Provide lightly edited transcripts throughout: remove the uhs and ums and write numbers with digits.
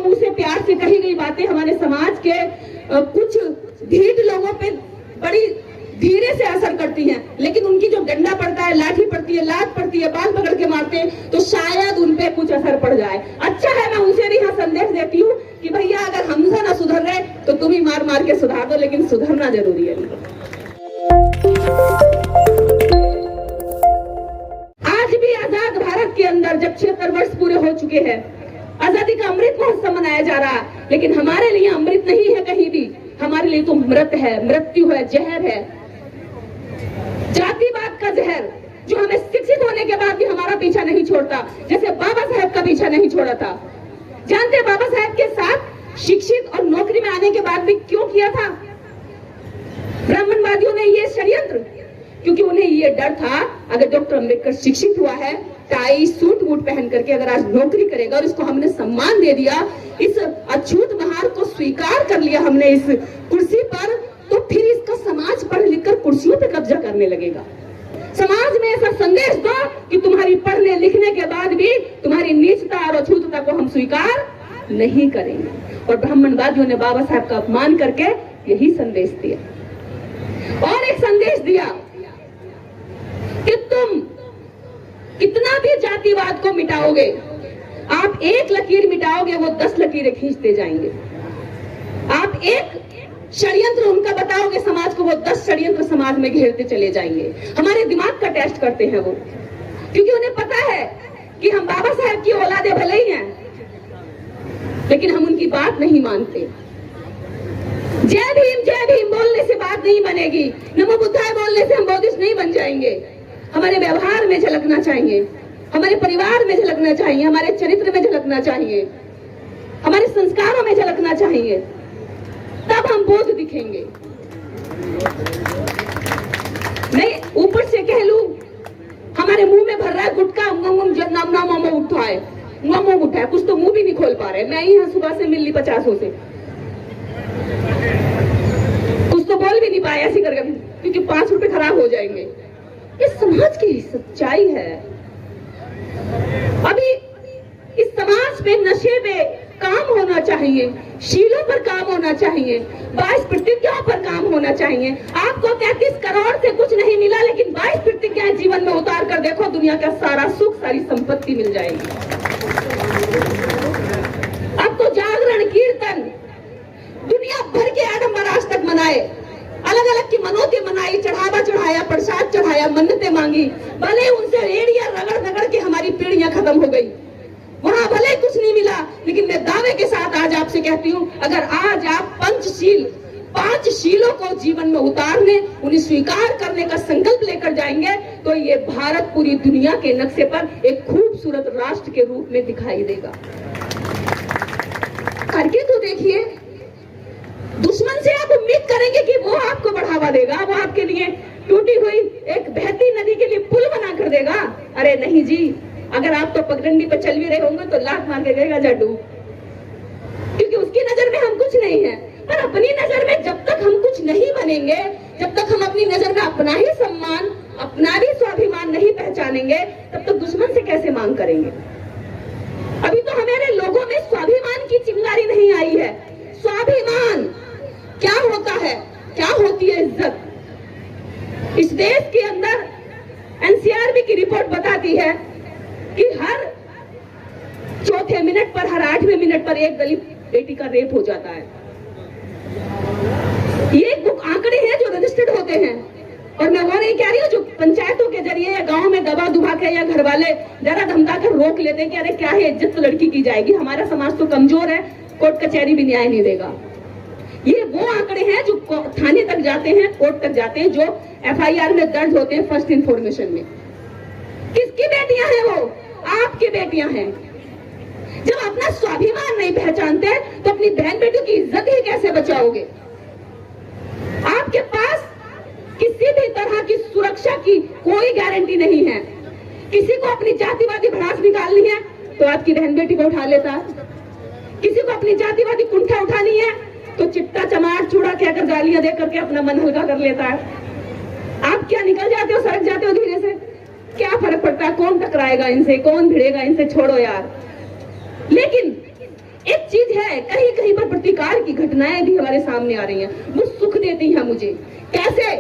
मुंह से प्यार से कही गई बातें हमारे समाज के कुछ ढीठ लोगों पे बड़ी धीरे से असर करती हैं, लेकिन उनकी जो डंडा पड़ता है, लाठी पड़ती है, लात पड़ती है, बाल पकड़ के मारते हैं, तो शायद उन पे कुछ असर पड़ जाए। अच्छा है, मैं उनसे भी यहाँ संदेश देती हूँ कि भैया अगर हमसे ना सुधर रहे तो तुम ही मार मार के सुधार दो, लेकिन सुधरना जरूरी है। आज भी आजाद भारत के अंदर जब 76 वर्ष पूरे हो चुके हैं, आजादी का अमृत महोत्सव मनाया जा रहा है, लेकिन हमारे लिए अमृत नहीं है कहीं भी, हमारे लिए तो मृत है, मृत्यु है, जहर है, जातिवाद का जहर, जो हमें शिक्षित होने के बाद भी हमारा पीछा नहीं छोड़ता, जैसे बाबा साहब का पीछा नहीं छोड़ा था। जानते हैं बाबा साहब के साथ शिक्षित और नौकरी में आने के बाद भी क्यों किया था ब्राह्मणवादियों ने ये षड्यंत्र? क्योंकि उन्हें ये डर था, अगर डॉक्टर अंबेडकर शिक्षित हुआ है, टाई सूट बूट पहन करके अगर आज नौकरी करेगा और इसको हमने सम्मान दे दिया, इस अछूत महार को स्वीकार कर लिया हमने इस कुर्सी पर, तो फिर इसका समाज पढ़ लिख कर कुर्सियों पे कब्जा करने लगेगा। समाज में ऐसा संदेश दो कि तुम्हारी पढ़ने लिखने के बाद भी तुम्हारी नीचता और अछूतता को हम स्वीकार नहीं करेंगे। और ब्राह्मणवादियों ने बाबा साहब का अपमान करके यही संदेश दिया। और एक संदेश दिया कि तुम कितना भी जातिवाद को मिटाओगे, आप एक लकीर मिटाओगे, वो 10 लकीरें खींचते जाएंगे। आप एक षड्यंत्र उनका बताओगे समाज को, वो 10 षड्यंत्र समाज में घेरते चले जाएंगे। हमारे दिमाग का टेस्ट करते हैं वो, क्योंकि उन्हें पता है कि हम बाबा साहब की औलादे भले ही हैं, लेकिन हम उनकी बात नहीं मानते। जय भीम बोलने से बात नहीं बनेगी, नमो बुद्धाय बोलने से हम बौद्धिस्ट नहीं बन जाएंगे। हमारे व्यवहार में झलकना चाहिए, हमारे परिवार में झलकना चाहिए, हमारे चरित्र में झलकना चाहिए, हमारे संस्कारों में झलकना चाहिए, तब हम बौद्ध दिखेंगे। नहीं ऊपर से कह लूं, हमारे मुंह में भर रहा है गुटखा, नाम उठा है, उठा है, कुछ तो मुंह भी नहीं खोल पा रहे। मैं ही यहाँ सुबह से मिल ली 50 से, कुछ तो बोल भी नहीं पाया ऐसी करके, क्योंकि 5 रुपए खराब हो जाएंगे। ये समाज की सच्चाई है। अभी इस समाज पे नशे पे काम होना चाहिए, शीलों पर काम होना चाहिए, 22 प्रतिज्ञाओं पर काम होना चाहिए। आपको 33 करोड़ से कुछ नहीं मिला, लेकिन 22 प्रतिज्ञाएं जीवन में उतार कर देखो, दुनिया का सारा सुख, सारी संपत्ति मिल जाएगी। अब तो जागरण कीर्तन दुनिया भर के आडंबर आज तक मनाए, अलग अलग की मनोती मनाई, चढ़ावा चढ़ाया, प्रसाद चढ़ाया, मन्नतें मांगी, भले उनसे रेडिया रगड़ रगड़ के हमारी पीढ़ियां खत्म हो गई, वहां भले कुछ नहीं मिला, लेकिन मैं दावे के साथ आज आपसे कहती हूँ, अगर आज आप 5 शीलों को जीवन में उतारने, उन्हें स्वीकार करने का संकल्प लेकर जाएंगे, तो ये भारत पूरी दुनिया के नक्शे पर एक खूबसूरत राष्ट्र के रूप में दिखाई देगा। करके तो देखिए, दुश्मन से आप उम्मीद करेंगे कि वो आपको बढ़ावा देगा, वो आपके लिए टूटी हुई एक बहती नदी के लिए पुल बना कर देगा। अरे नहीं जी, अगर आप तो पगडंडी पर चल भी रहे होंगे तो लात मार के गएगा जाडू, क्योंकि उसकी नजर में हम कुछ नहीं है। पर अपनी नजर में जब तक हम कुछ नहीं बनेंगे, जब तक हम अपनी नजर में अपना ही सम्मान, अपना भी स्वाभिमान नहीं पहचानेंगे, तब तक दुश्मन से कैसे मांग करेंगे। अभी तो हमारे लोगों में स्वाभिमान की चिंगारी नहीं आई है। स्वाभिमान क्या होता है, क्या होती है इज्जत। इस देश के अंदर एनसीआरबी की रिपोर्ट बताती है कि हर 4थे मिनट पर, हर 8वें मिनट पर एक दलित बेटी का रेप हो जाता है। ये बुक आंकड़े हैं जो रजिस्टर्ड होते हैं, और मैं वो नहीं कह रही हूँ जो पंचायतों के जरिए या गांव में दबा दुबा के या घर वाले डरा धमका कर रोक लेते हैं कि अरे क्या है, इज्जत तो लड़की की जाएगी, हमारा समाज तो कमजोर है, कोर्ट कचहरी भी न्याय नहीं देगा। ये वो आंकड़े हैं जो थाने तक जाते हैं, कोर्ट तक जाते हैं, जो एफआईआर में दर्ज होते हैं फर्स्ट इन्फॉर्मेशन में। किसकी बेटियां हैं वो? आपकी बेटियां हैं। जब अपना स्वाभिमान नहीं पहचानते तो अपनी बहन बेटियों की इज्जत ही कैसे बचाओगे? आपके पास किसी भी तरह की सुरक्षा की कोई गारंटी नहीं है। किसी को अपनी जातिवादी भड़ास निकालनी है तो आपकी बहन बेटी को उठा लेता है, किसी को अपनी जातिवादी कुंठा उठानी है तो चिट्टा चमाट चूड़ा कहकर गालियां दे करके अपना मन हल्का कर लेता है। आप क्या निकल जाते हो, सड़क जाते हो धीरे से, क्या फर्क पड़ता है, कौन टकराएगा इनसे, कौन भिड़ेगा इनसे, छोड़ो यार। लेकिन एक चीज है की घटनाएं भी हमारे सामने आ रही हैं, वो सुख देती हैं मुझे। कैसे?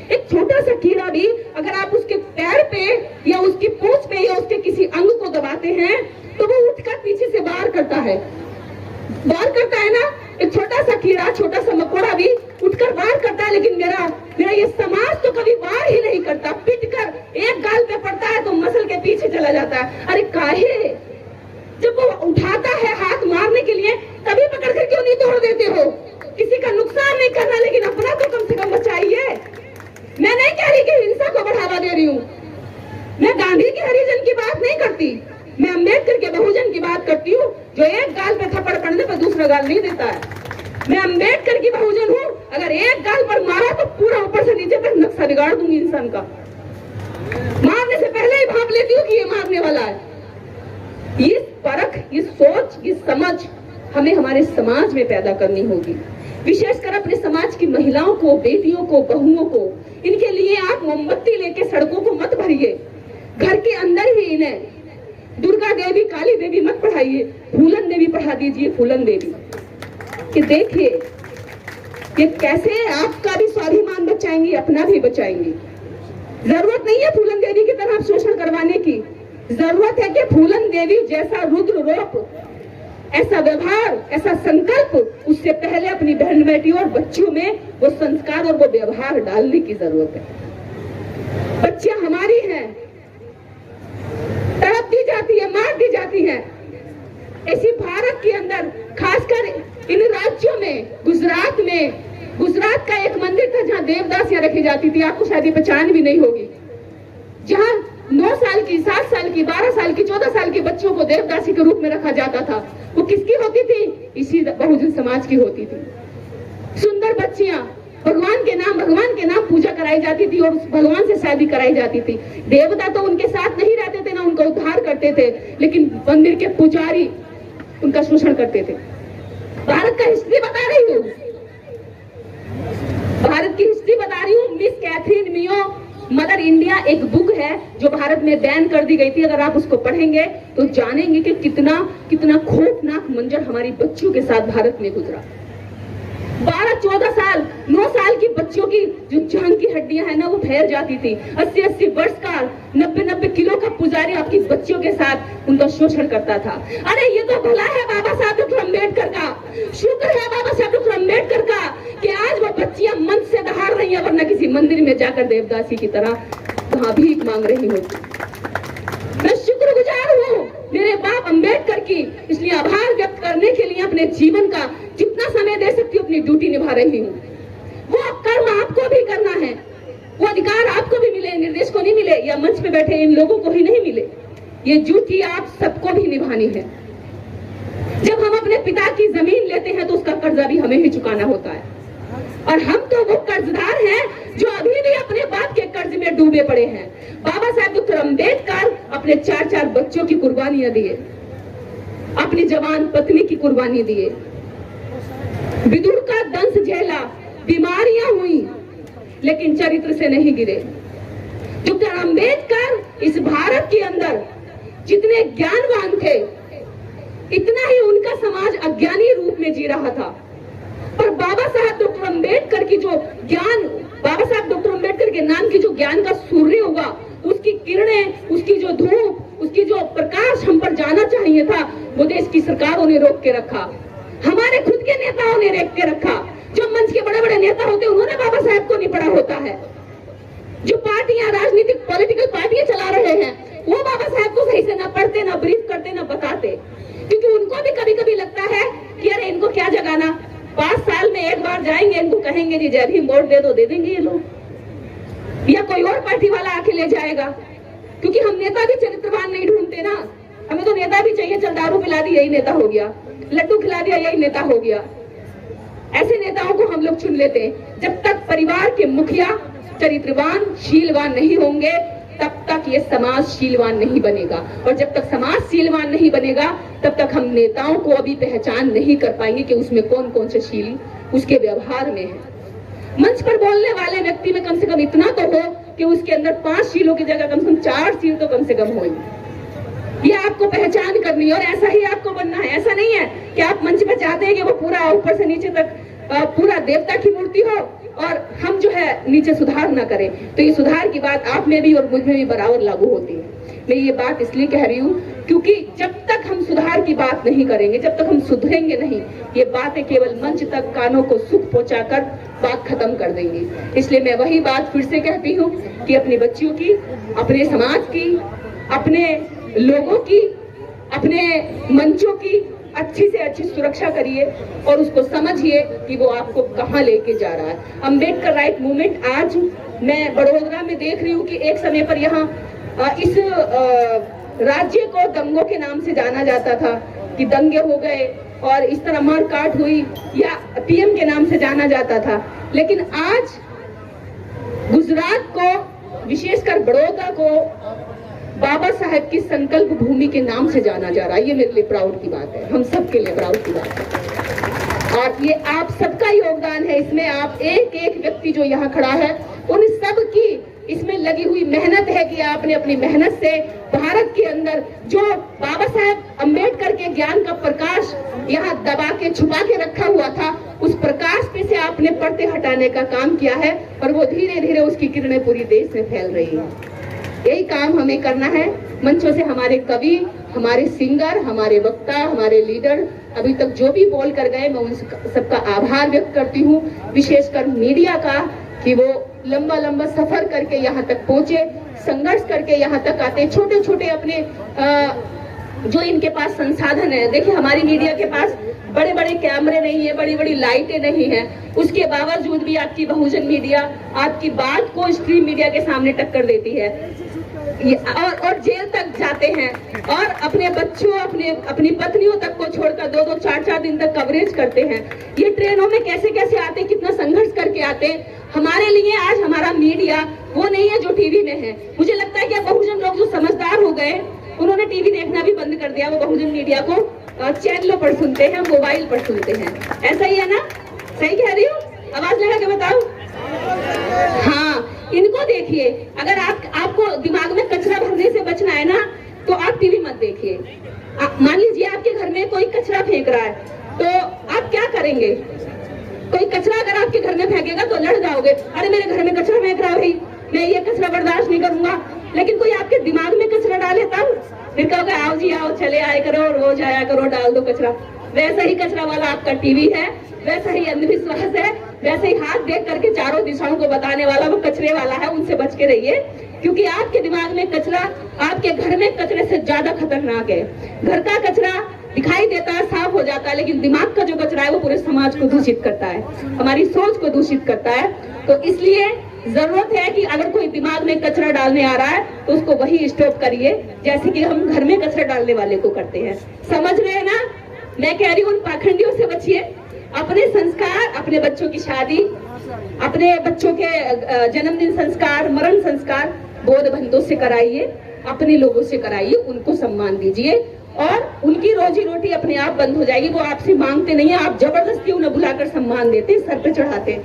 एक छोटा सा कीड़ा भी अगर आप उसके पैर पे या उसकी पूंछ पे या उसके किसी अंग को दबाते हैं तो वो उठकर पीछे से वार करता है, वार करता है ना। एक छोटा सा कीड़ा, छोटा सा मकोड़ा भी उठकर वार करता है, लेकिन मेरा ये समाज तो कभी वार ही नहीं करता। पिटकर एक गाल पे पड़ता है तो मसल के पीछे चला जाता है। अरे काहे? जब वो उठाता है हाथ मारने के लिए तभी पकड़ कर क्यों नहीं तोड़ देते हो? किसी का नुकसान नहीं करना, लेकिन अपना तो कम से कम बचाइए। मैं नहीं कह रही कि हिंसा को बढ़ावा दे रही हूँ, मैं गांधी की हरिजन की बात नहीं करती, मैं अम्बेडकर के बहुजन की बात करती हूँ, जो एक गाल पे थप्पड़ पड़ने पर दूसरा गाल नहीं देता है। मैं अम्बेडकर की बहुजन हूँ, अगर एक गाल पर मारा तो पूरा ऊपर से नीचे तक नक्शा बिगाड़ दूंगी इंसान का। मारने से पहले ही भाप लेती हूँ कि ये मारने वाला है। ये परख, ये सोच, ये समझ हमें हमारे समाज में पैदा करनी होगी। विशेषकर अपने समाज की महिलाओं को, बेटियों को, बहुओं को, इनके लिए आप मोमबत्ती लेके सड़कों को मत भरिए। घर के अंदर ही इन्हें दुर्गा देवी, काली देवी मत पढ़ाइए, फूलन देवी पढ़ा दीजिए, फूलन देवी। कि देखिए ये कैसे आपका भी स्वाभिमान बचाएंगी, अपना भी बचाएंगी। जरूरत नहीं है फूलन देवी की तरह शोषण करवाने की, जरूरत है कि फूलन देवी जैसा रुद्र रूप, ऐसा व्यवहार, ऐसा संकल्प, उससे पहले अपनी बहन बेटियों और बच्चियों में वो संस्कार और वो व्यवहार डालने की जरूरत है। बच्चियां हमारी हैं, तड़प दी जाती है, मार दी जाती है। ऐसी भारत के अंदर, खासकर इन राज्यों में, गुजरात का एक मंदिर था जहाँ देवदासियां रखी जाती थी, आपको शायद पहचान भी नहीं होगी, जहाँ 9 साल की, 7 साल की, 12 साल की, 14 साल की बच्चों को देवदासी के रूप में रखा जाता था। वो किसकी होती थी? इसी बहुजन समाज की होती थी। सुंदर बच्चियां, भगवान के नाम पूजा कराई जाती थी और उस भगवान से शादी कराई जाती थी। देवता तो उनके साथ नहीं रहते थे ना, उनका उद्धार करते थे, लेकिन मंदिर के पुजारी उनका शोषण करते थे। भारत का हिस्ट्री बता रही हूँ, भारत की हिस्ट्री बता रही हूँ। मिस कैथरीन मियो मदर इंडिया एक बुक है जो भारत में बैन कर दी गई थी। अगर आप उसको पढ़ेंगे तो जानेंगे कि कितना खौफनाक मंजर हमारी बच्चियों के साथ भारत में गुजरा। 12-14 साल, 9 साल की बच्चों की जो जान की हड्डियां है ना, वो फैल जाती थी। 80-80 वर्ष का, 90-90 किलो का पुजारी आपकी बच्चियों के साथ उनका शोषण करता था। अरे ये तो भला है बाबा साहब डॉक्टर अम्बेडकर का, शुक्र है बाबा साहब डॉक्टर अम्बेडकर का कि आज वो बच्चियां मंच से दहाड़ रही है, वरना किसी मंदिर में जाकर देवदासी की तरह वहां भीख मांग रही होती। मैं शुक्रगुजार हूँ मेरे बाप अम्बेडकर की, इसलिए आभार व्यक्त करने के लिए अपने जीवन का जितना समय दे सकती हूँ अपनी ड्यूटी निभा रही हूँ। वो कर्म आपको भी करना है, वो अधिकार आपको भी मिले, निर्देश को नहीं मिले, या मंच पे बैठे इन लोगों को ही नहीं मिले। ये ड्यूटी आप सबको भी निभानी है। जब हम अपने पिता की जमीन लेते हैं तो उसका कर्जा भी हमें ही चुकाना होता है, और हम तो वो कर्जदार हैं जो अभी भी अपने बाप के कर्ज में डूबे पड़े हैं। बाबा साहब डॉक्टर अम्बेडकर अपने 4-4 बच्चों की कुर्बानियां दिए, अपनी जवान पत्नी की कुर्बानी दिए, विदुर का दंश झेला, बीमारियां हुई, लेकिन चरित्र से नहीं गिरे। डॉक्टर अम्बेडकर इस भारत के अंदर जितने ज्ञानवान थे, इतना ही उनका समाज अज्ञानी रूप में जी रहा था। पर बाबा साहब डॉक्टर अम्बेडकर की जो ज्ञान, बाबा साहब डॉक्टर अम्बेडकर के नाम की जो ज्ञान का सूर्य होगा, उसकी किरणें, उसकी जो धूप, उसकी जो प्रकाश हम पर जाना चाहिए था, वो देश की सरकारों ने रोक के रखा, हमारे खुद के नेताओं ने रोक के रखा। जो मंच के बड़े बड़े नेता होते हैं उन्होंने बाबा साहब को नहीं पढ़ा होता है। जो पार्टियां, राजनीतिक पॉलिटिकल पार्टियां चला रहे हैं, वो बाबा साहब को सही से ना पढ़ते, ना ब्रीफ करते, ना बताते, क्योंकि उनको भी कभी कभी लगता है कि अरे इनको क्या जगाना, 5 साल में एक बार जाएंगे, इनको कहेंगे जी जय भीम वोट दे दो, दे देंगे ये लोग, या कोई और पार्टी वाला आके ले जाएगा। क्योंकि हम नेता भी चरित्रवान नहीं ढूंढते ना, हमें तो नेता भी चाहिए, चल दारू पिला दी यही नेता हो गया, लड्डू खिला दिया यही नेता हो गया। ऐसे नेताओं को हम लोग चुन लेते हैं। जब तक परिवार के मुखिया चरित्रवान, शीलवान नहीं होंगे, तब तक ये समाज शीलवान नहीं बनेगा, और जब तक समाज शीलवान नहीं बनेगा, तब तक हम नेताओं को अभी पहचान नहीं कर पाएंगे कि उसमें कौन कौन से शील उसके व्यवहार में है। मंच पर बोलने वाले व्यक्ति में कम से कम इतना तो हो कि उसके अंदर 5 शीलों की जगह कम से कम 4 शील तो कम से कम हो। ये आपको पहचान करनी है और ऐसा ही आपको बनना है। ऐसा नहीं है कि आप मंच पे चाहते हैं कि वो पूरा ऊपर से नीचे तक पूरा देवता की मूर्ति हो और हम जो है नीचे सुधार ना करें। तो ये सुधार की बात आप में भी और मुझ में भी बराबर लागू होती है। मैं ये बात इसलिए कह रही हूँ क्योंकि जब तक हम सुधार की बात नहीं करेंगे, जब तक हम सुधरेंगे नहीं, ये बातें केवल मंच तक कानों को सुख पहुंचाकर बात खत्म कर देंगी। इसलिए मैं वही बात फिर से कहती हूँ कि अपनी बच्चियों की, अपने समाज की, अपने लोगों की, अपने मंचों की अच्छी से अच्छी सुरक्षा करिए और उसको समझिए कि वो आपको कहाँ लेके जा रहा है। अम्बेडकर राइट मूवमेंट आज मैं बड़ोदरा में देख रही हूँ कि एक समय पर यहाँ इस राज्य को दंगों के नाम से जाना जाता था कि दंगे हो गए और इस तरह मारकाट हुई, या पीएम के नाम से जाना जाता था। लेकिन आज गुजरात को, विशेषकर बड़ौदा को बाबा साहेब की संकल्प भूमि के नाम से जाना जा रहा है। ये मेरे लिए प्राउड की बात है, हम सबके लिए प्राउड की बात है और ये आप सबका योगदान है इसमें। आप एक एक व्यक्ति जो यहाँ खड़ा है उन सब की इसमें लगी हुई मेहनत है कि आपने अपनी मेहनत से भारत के अंदर जो बाबा साहेब अम्बेडकर के ज्ञान का प्रकाश यहाँ दबा के छुपा के रखा हुआ था, उस प्रकाश पे से आपने पर्दे हटाने का काम किया है और वो धीरे धीरे उसकी किरणें पूरी देश में फैल रही है। यही काम हमें करना है। मंचों से हमारे कवि, हमारे सिंगर, हमारे वक्ता, हमारे लीडर अभी तक जो भी बोल कर गए, मैं उन सबका आभार व्यक्त करती हूँ। विशेषकर मीडिया का कि वो लंबा लंबा सफर करके यहाँ तक पहुंचे, संघर्ष करके यहाँ तक आते, छोटे छोटे अपने जो इनके पास संसाधन है। देखिए हमारी मीडिया के पास बड़े बड़े कैमरे नहीं है, बड़ी बड़ी लाइटें नहीं है, उसके बावजूद भी आपकी बहुजन मीडिया आपकी बात को स्ट्रीम मीडिया के सामने टक्कर देती है और जेल तक जाते हैं और अपने बच्चों, अपनी पत्नियों तक को छोड़कर 2-2, 4-4 दिन तक कवरेज करते हैं। ये ट्रेनों में कैसे कैसे आते, कितना संघर्ष करके आते। हमारे लिए आज हमारा मीडिया वो नहीं है जो टीवी में है। मुझे लगता है कि बहुजन लोग जो समझदार हो गए उन्होंने टीवी देखना भी बंद कर दिया, वो बहुजन मीडिया को चैनलों पर सुनते हैं, मोबाइल पर सुनते हैं। ऐसा ही है ना? सही कह रही हूँ? आवाज लगा के बताओ। हाँ, इनको देखिए। अगर आपको दिमाग में कचरा भरने से बचना है ना तो आप टीवी मत देखिए। मान लीजिए आपके घर में कोई कचरा फेंक रहा है तो आप क्या करेंगे? कोई कचरा अगर आपके घर में फेंकेगा तो लड़ जाओगे, अरे मेरे घर में कचरा फेंक रहा है भाई, मैं ये कचरा बर्दाश्त नहीं करूंगा। लेकिन कोई आपके दिमाग में कचरा डाले तब फिर कहोगे आओ जी आओ, चले आए करो, रोज आया करो, डाल दो कचरा। वैसा ही कचरा वाला आपका टीवी है, वैसा ही अंधविश्वास है, वैसे ही हाथ देख करके चारों दिशाओं को बताने वाला वो कचरे वाला है। उनसे बच के रहिए क्योंकि आपके दिमाग में कचरा आपके घर में कचरे से ज्यादा खतरनाक है। घर का कचरा दिखाई देता है, साफ हो जाता है, लेकिन दिमाग का जो कचरा है वो पूरे समाज को दूषित करता है, हमारी सोच को दूषित करता है। तो इसलिए जरूरत है कि अगर कोई दिमाग में कचरा डालने आ रहा है तो उसको वही स्टॉप करिए जैसे कि हम घर में कचरा डालने वाले को करते हैं। समझ रहे हैं ना? मैं कह रही हूँ उन पाखंडियों से बचिए। अपने संस्कार, अपने बच्चों की शादी, अपने बच्चों के जन्मदिन संस्कार, मरण संस्कार बौद्ध बंधुओं से कराइए, अपने लोगों से कराइए, उनको सम्मान दीजिए और उनकी रोजी रोटी अपने आप बंद हो जाएगी। वो आपसे मांगते नहीं है, आप जबरदस्ती उन्हें बुलाकर सम्मान देते, सर पे चढ़ाते।